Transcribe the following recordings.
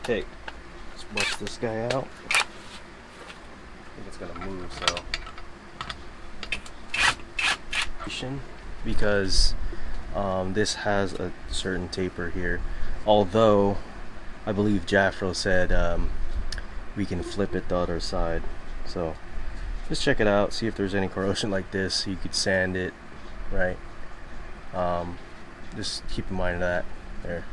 Okay, let's bust this guy out. I think it's gonna move, so because this has a certain taper here. Although I believe Jaffro said we can flip it the other side. So just check it out, see if there's any corrosion like this. You could sand it, right? Just keep in mind of that there.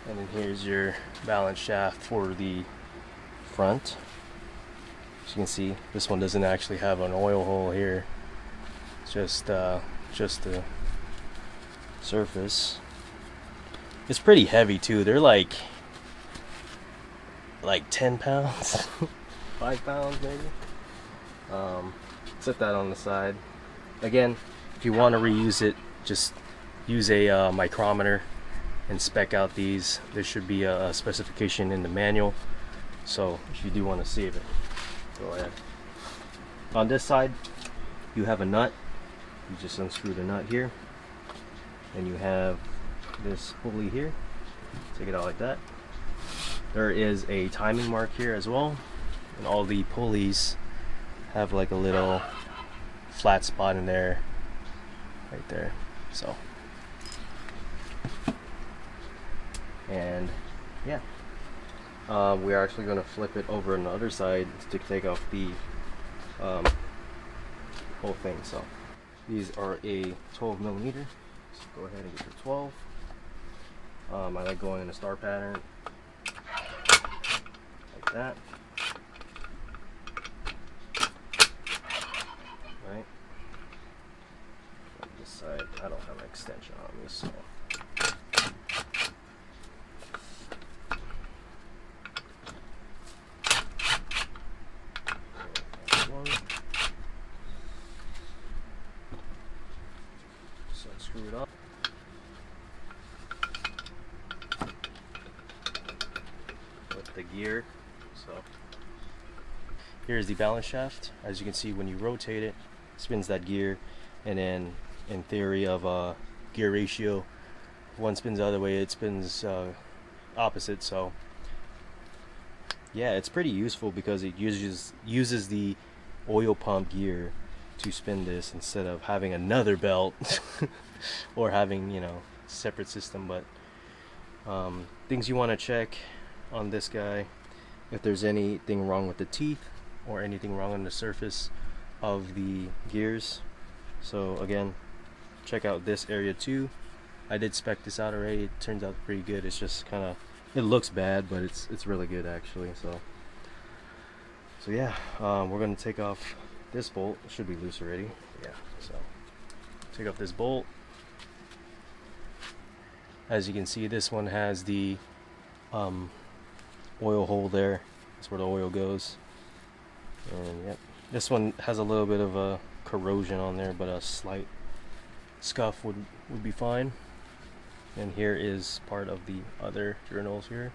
And then here's your balance shaft for the front. As you can see, this one doesn't actually have an oil hole here. It's just the surface. It's pretty heavy too. They're like 10 pounds, 5 pounds maybe. Set that on the side. Again, if you want to reuse it, just use a micrometer and spec out these. There should be a specification in the manual, so if you do want to save it, go ahead. On this side you have a nut. You just unscrew the nut here, and you have this pulley here. Take it out like that. There is a timing mark here as well, and all the pulleys have like a little flat spot in there, right there. So, and yeah, we're actually going to flip it over on the other side to take off the whole thing. So these are a 12 millimeter. So go ahead and get your 12. I like going in a star pattern like that. Right. On this side, I don't have an extension on me, so. So screw it up. With the gear. So here's the balance shaft. As you can see, when you rotate it, it spins that gear, and then in theory of gear ratio, if one spins the other way, it spins opposite. So yeah, it's pretty useful because it uses the oil pump gear to spin this instead of having another belt or having, you know, separate system. But things you want to check on this guy: if there's anything wrong with the teeth or anything wrong on the surface of the gears. So again, check out this area too. I did spec this out already. It turns out pretty good. It's just kind of, it looks bad, but it's really good actually. So yeah, we're gonna take off this bolt. It should be loose already. Yeah, so take off this bolt. As you can see, this one has the oil hole there. That's where the oil goes. And yep, this one has a little bit of a corrosion on there, but a slight scuff would be fine. And here is part of the other journals here.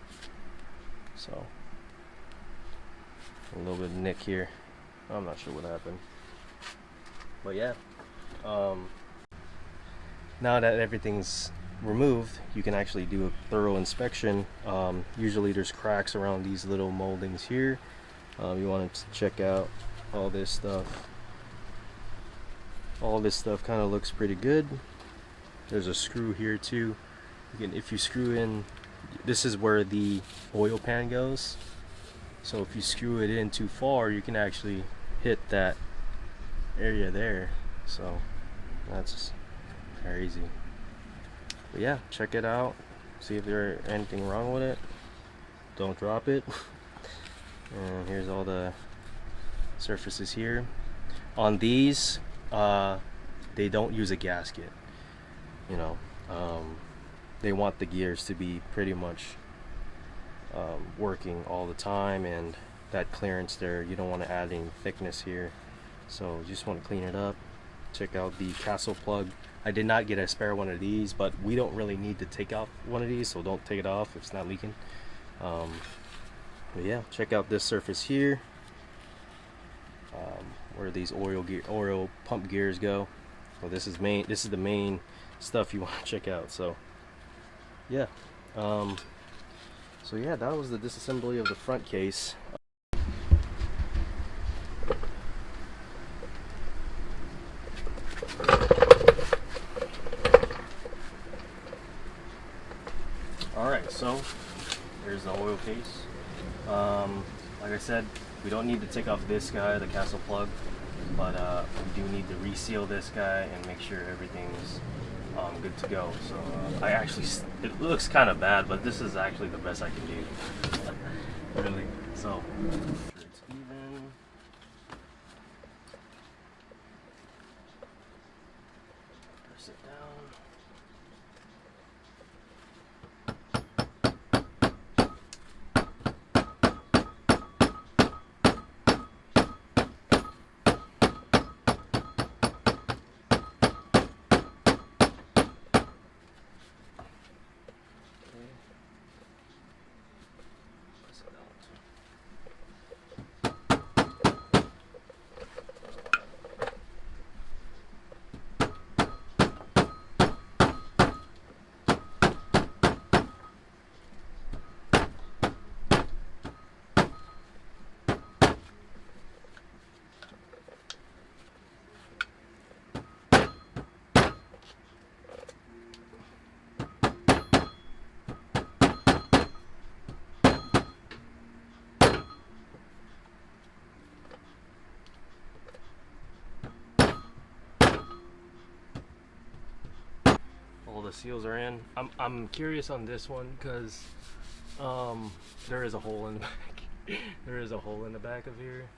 So a little bit of nick here. I'm not sure what happened, but yeah. Now that everything's removed, you can actually do a thorough inspection. Usually there's cracks around these little moldings here. You want to check out all this stuff. All this stuff kind of looks pretty good. There's a screw here too. If you screw in, this is where the oil pan goes. So if you screw it in too far, you can actually hit that area there. So that's very easy. But yeah, check it out. See if there's anything wrong with it. Don't drop it. And here's all the surfaces here. On these, they don't use a gasket. You know, they want the gears to be pretty much working all the time, and that clearance there, you don't want to add any thickness here. So you just want to clean it up. Check out the castle plug. I did not get a spare one of these, but we don't really need to take off one of these, so don't take it off if it's not leaking. But yeah, check out this surface here, where these oil pump gears go. So this is the main stuff you want to check out. So yeah. So yeah, that was the disassembly of the front case. Alright, so there's the oil case. Like I said, we don't need to take off this guy, the castle plug, but we do need to reseal this guy and make sure everything's good to go. So I actually, it looks kind of bad, but this is actually the best I can do. Really. So, make sure it's even. Press it down. All the seals are in. I'm curious on this one because there is a hole in the back. There is a hole in the back of here,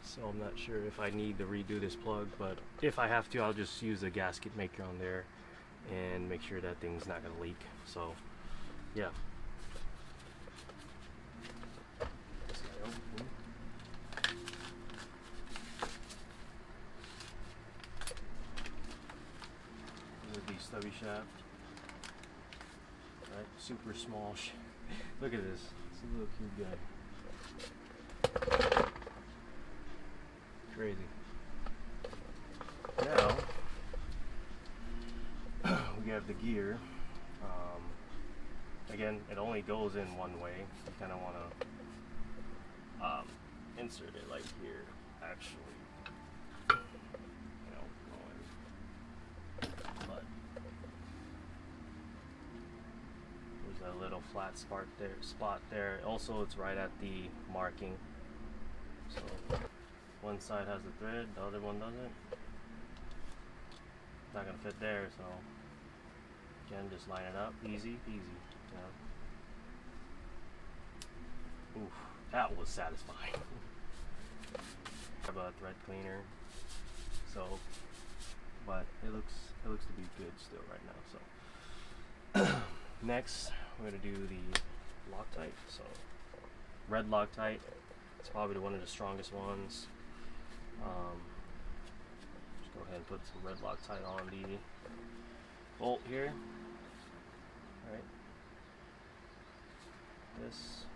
so I'm not sure if I need to redo this plug, but if I have to, I'll just use a gasket maker on there and make sure that thing's not gonna leak. So yeah. Stubby shaft, right? Super small. Look at this. It's a little cute guy. Crazy. Now we have the gear. Again, it only goes in one way. You kind of want to insert it like here, actually. A little flat spot there. Also, it's right at the marking. So one side has the thread, the other one doesn't. It's not gonna fit there, so again, just line it up. Easy peasy. Yeah. Oof, that was satisfying. Have a thread cleaner. So, but it looks to be good still right now. So. Next, we're going to do the Loctite. So, red Loctite. It's probably one of the strongest ones. Just go ahead and put some red Loctite on the bolt here. Alright. This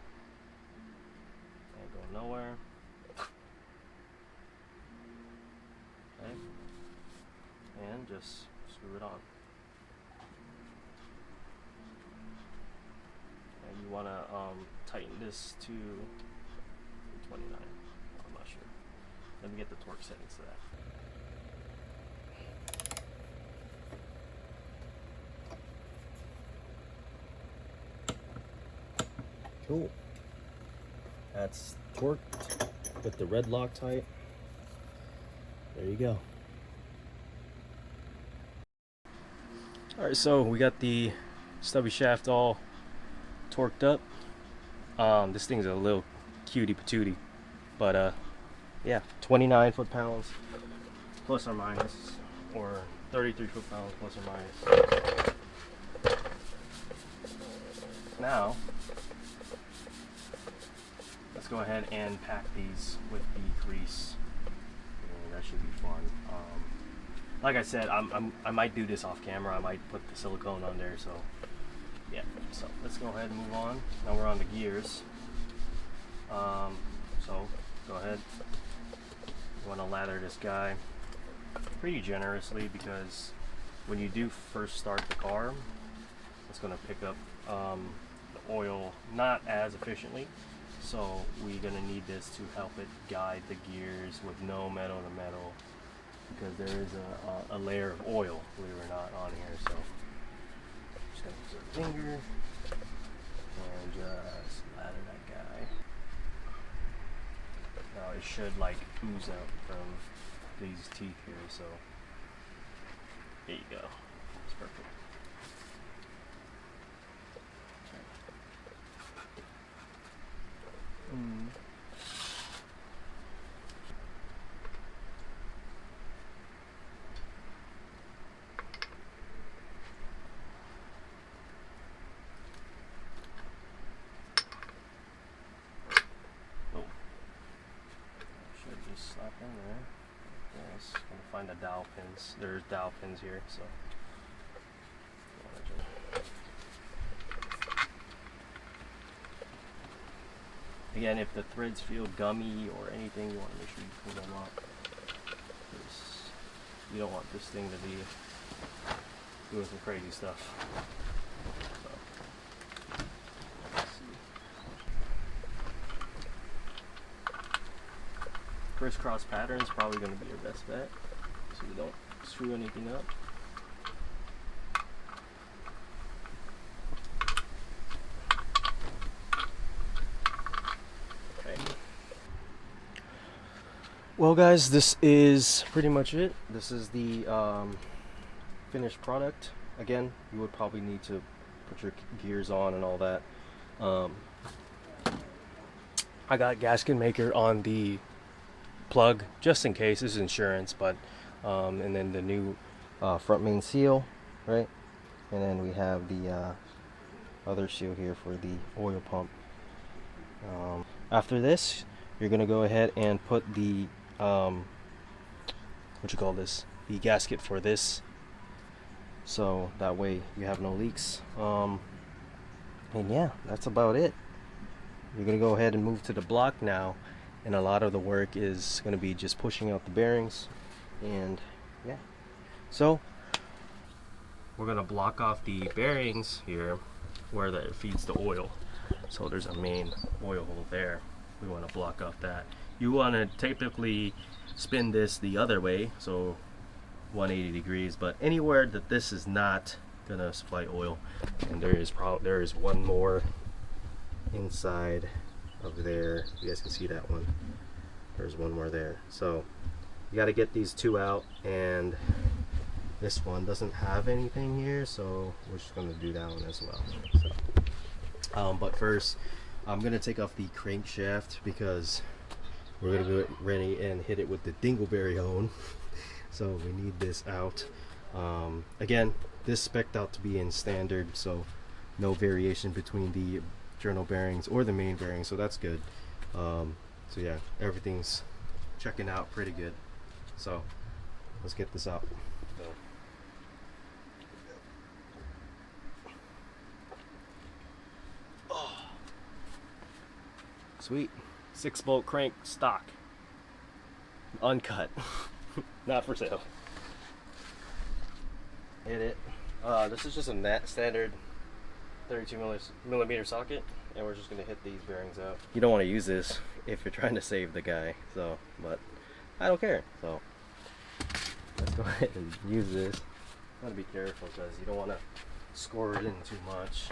ain't going nowhere. Okay. And just screw it on. You want to tighten this to 29. I'm not sure. Let me get the torque settings to that. Cool. That's torqued with the red Loctite. There you go. Alright, so we got the stubby shaft all torqued up. This thing's a little cutie patootie, but yeah, 29 foot-pounds plus or minus, or 33 foot-pounds plus or minus. Now let's go ahead and pack these with the grease. That should be fun. Like I said, I might do this off camera. I might put the silicone on there, so yeah, so let's go ahead and move on. Now we're on the gears. So go ahead. You want to lather this guy pretty generously, because when you do first start the car, it's going to pick up the oil not as efficiently. So we're going to need this to help it guide the gears with no metal to metal, because there is a layer of oil, believe it or not, on here. So just going to use our finger and just lather that guy. Now it should like ooze out from these teeth here, so there you go. It's perfect. Just slap in there. Yes, I'm gonna find the dowel pins. There's dowel pins here, so. Again, if the threads feel gummy or anything, you want to make sure you clean them up. You don't want this thing to be doing some crazy stuff. Crisscross pattern is probably going to be your best bet, so you don't screw anything up. Okay. Well guys, this is pretty much it. This is the finished product. Again, you would probably need to put your gears on and all that. I got gasket maker on the plug just in case. This is insurance, but and then the new front main seal, right? And then we have the other seal here for the oil pump. After this, you're gonna go ahead and put the the gasket for this, so that way you have no leaks. And yeah, that's about it. You're gonna go ahead and move to the block now, and a lot of the work is going to be just pushing out the bearings. And yeah, so we're going to block off the bearings here where that feeds the oil. So there's a main oil hole there. We want to block off that. You want to typically spin this the other way, so 180 degrees, but anywhere that this is not going to supply oil. And there is one more inside of there. You guys can see that one. There's one more there. So you got to get these two out, and this one doesn't have anything here, so we're just going to do that one as well. So but first I'm going to take off the crankshaft because we're going to get ready and hit it with the dingle-berry hone. So we need this out. Again, this spec'd out to be in standard, so no variation between the journal bearings or the main bearing, so that's good. So yeah, everything's checking out pretty good. So let's get this out. Oh. Sweet 6-bolt crank stock, uncut, not for sale. Hit it. This is just a standard 32mm socket, and we're just going to hit these bearings out. You don't want to use this if you're trying to save the guy, so, but I don't care. So let's go ahead and use this. Gotta be careful because you don't want to score it in too much.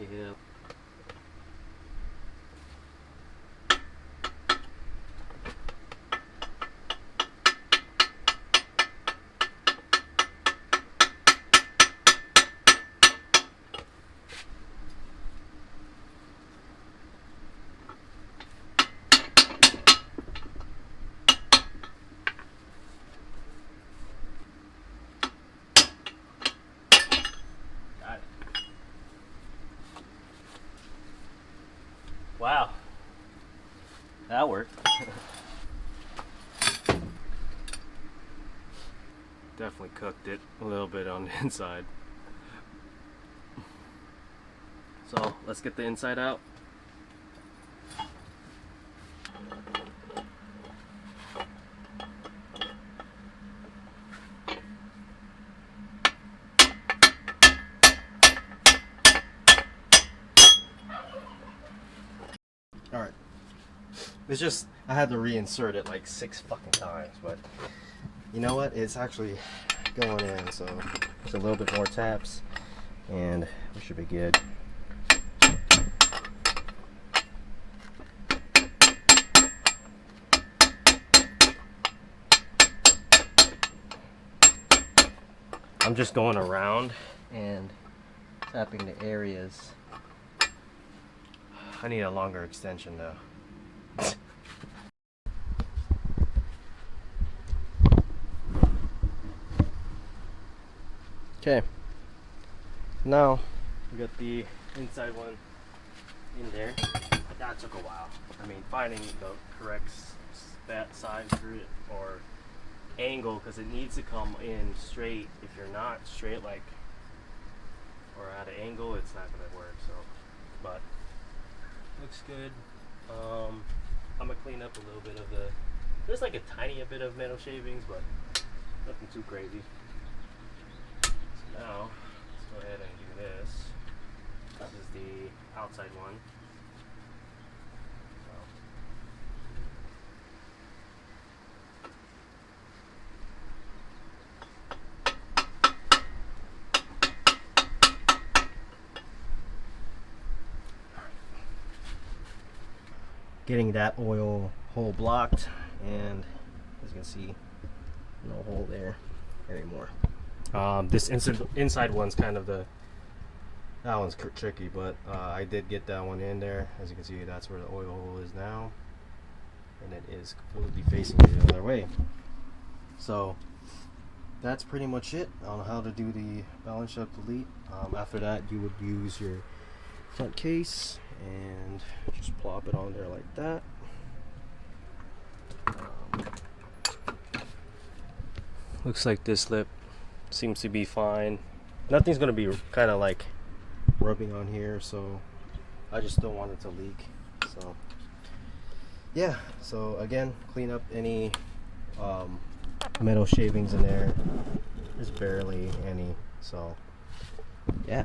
Yeah. Wow, that worked. Definitely cooked it a little bit on the inside. So let's get the inside out. All right. It's just I had to reinsert it like 6 fucking times, but you know what? It's actually going in, so just a little bit more taps, and we should be good. I'm just going around and tapping the areas. I need a longer extension though. Okay, now we got the inside one in there. That took a while. I mean, finding the correct side through it or angle, because it needs to come in straight. If you're not straight, like, or at an angle, it's not gonna work. So, but looks good. I'm gonna clean up a little bit of the, there's like a tiny bit of metal shavings, but nothing too crazy. So now let's go ahead and do this. This is the outside one. Getting that oil hole blocked, and as you can see, no hole there anymore. This inside one's kind of that one's tricky, but I did get that one in there. As you can see, that's where the oil hole is now, and it is completely facing the other way. So that's pretty much it on how to do the balance shaft delete. After that, you would use your front case and just plop it on there like that. Looks like this lip seems to be fine. Nothing's gonna be kind of like rubbing on here, so I just don't want it to leak. So yeah, so again, clean up any metal shavings in there. There's barely any, so yeah.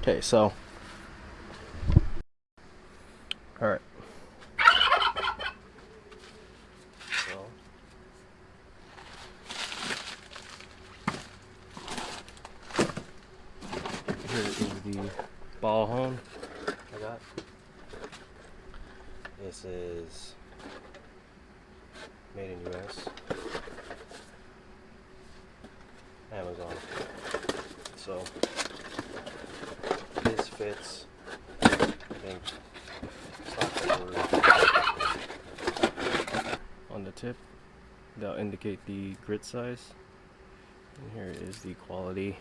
Okay, so all right. So here is the ball hone I got. This is made in US, Amazon. So this fits, I think, on the tip. That'll indicate the grit size. And here is the quality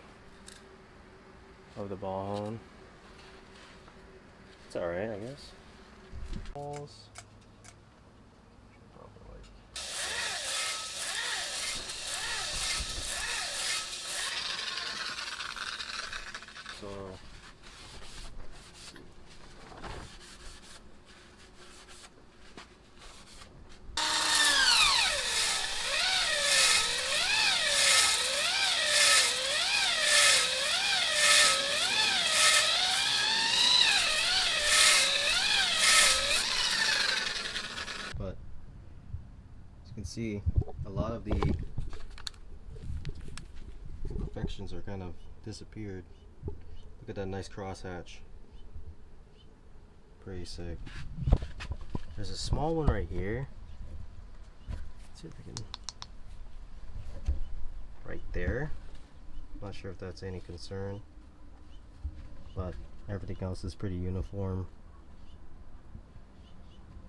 of the ball hone. It's alright, I guess. Balls. So but as you can see, a lot of the imperfections are kind of disappeared. Look at that nice crosshatch. Pretty sick. There's a small one right here. Let's see if I can. Right there. Not sure if that's any concern, but everything else is pretty uniform.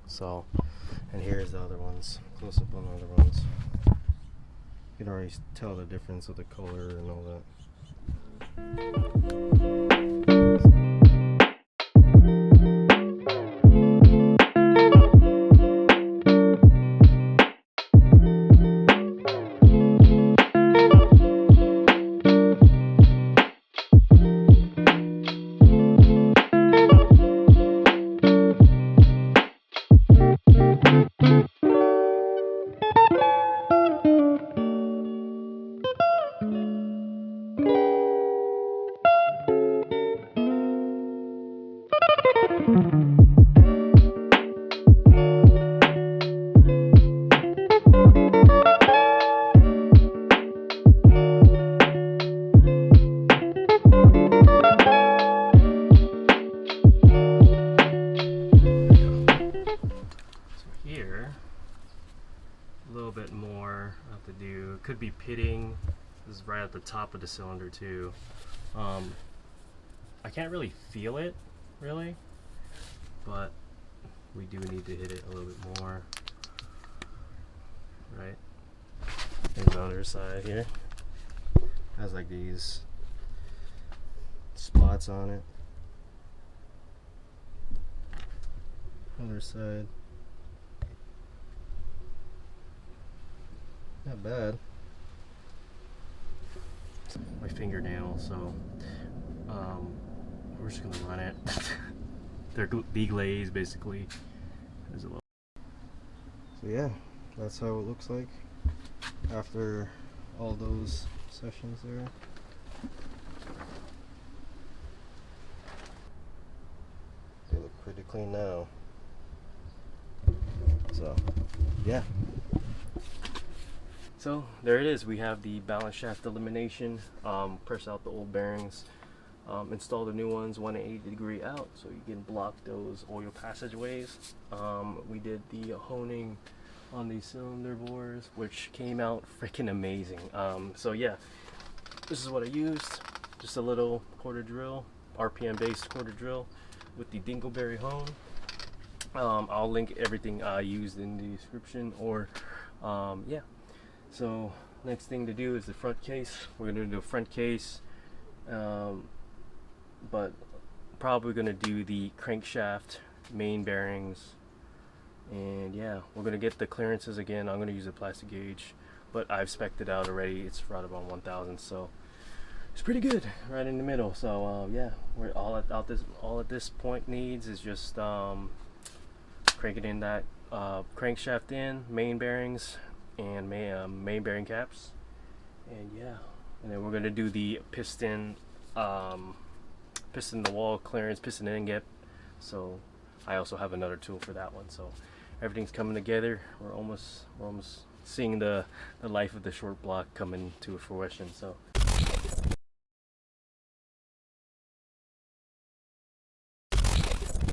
So, and here's the other ones. Close up on the other ones. You can already tell the difference of the color and all that. be pitting. This is right at the top of the cylinder too. I can't really feel it, really, but we do need to hit it a little bit more. Right? And the other side here has like these spots on it. Other side. Not bad. My fingernail, so we're just gonna run it. They're deglazed basically. There's a little. So yeah, that's how it looks like after all those sessions there. They look pretty clean now. So yeah. So there it is. We have the balance shaft elimination. Press out the old bearings, install the new ones 180 degree out so you can block those oil passageways. We did the honing on these cylinder bores, which came out freaking amazing. So yeah, this is what I used. Just a little quarter drill, RPM based quarter drill with the dingle-berry hone. I'll link everything I used in the description, or yeah. So next thing to do is the front case. We're gonna do a front case, but probably gonna do the crankshaft, main bearings, and yeah, we're gonna get the clearances again. I'm gonna use a plastic gauge, but I've spec'd it out already. It's right about 1,000, so it's pretty good, right in the middle. So yeah, we're all at this point needs is just cranking in that crankshaft in, main bearings, and main bearing caps, and yeah, and then we're gonna do the piston the wall clearance, piston inget. So I also have another tool for that one. So everything's coming together. We're almost seeing the life of the short block coming to fruition. So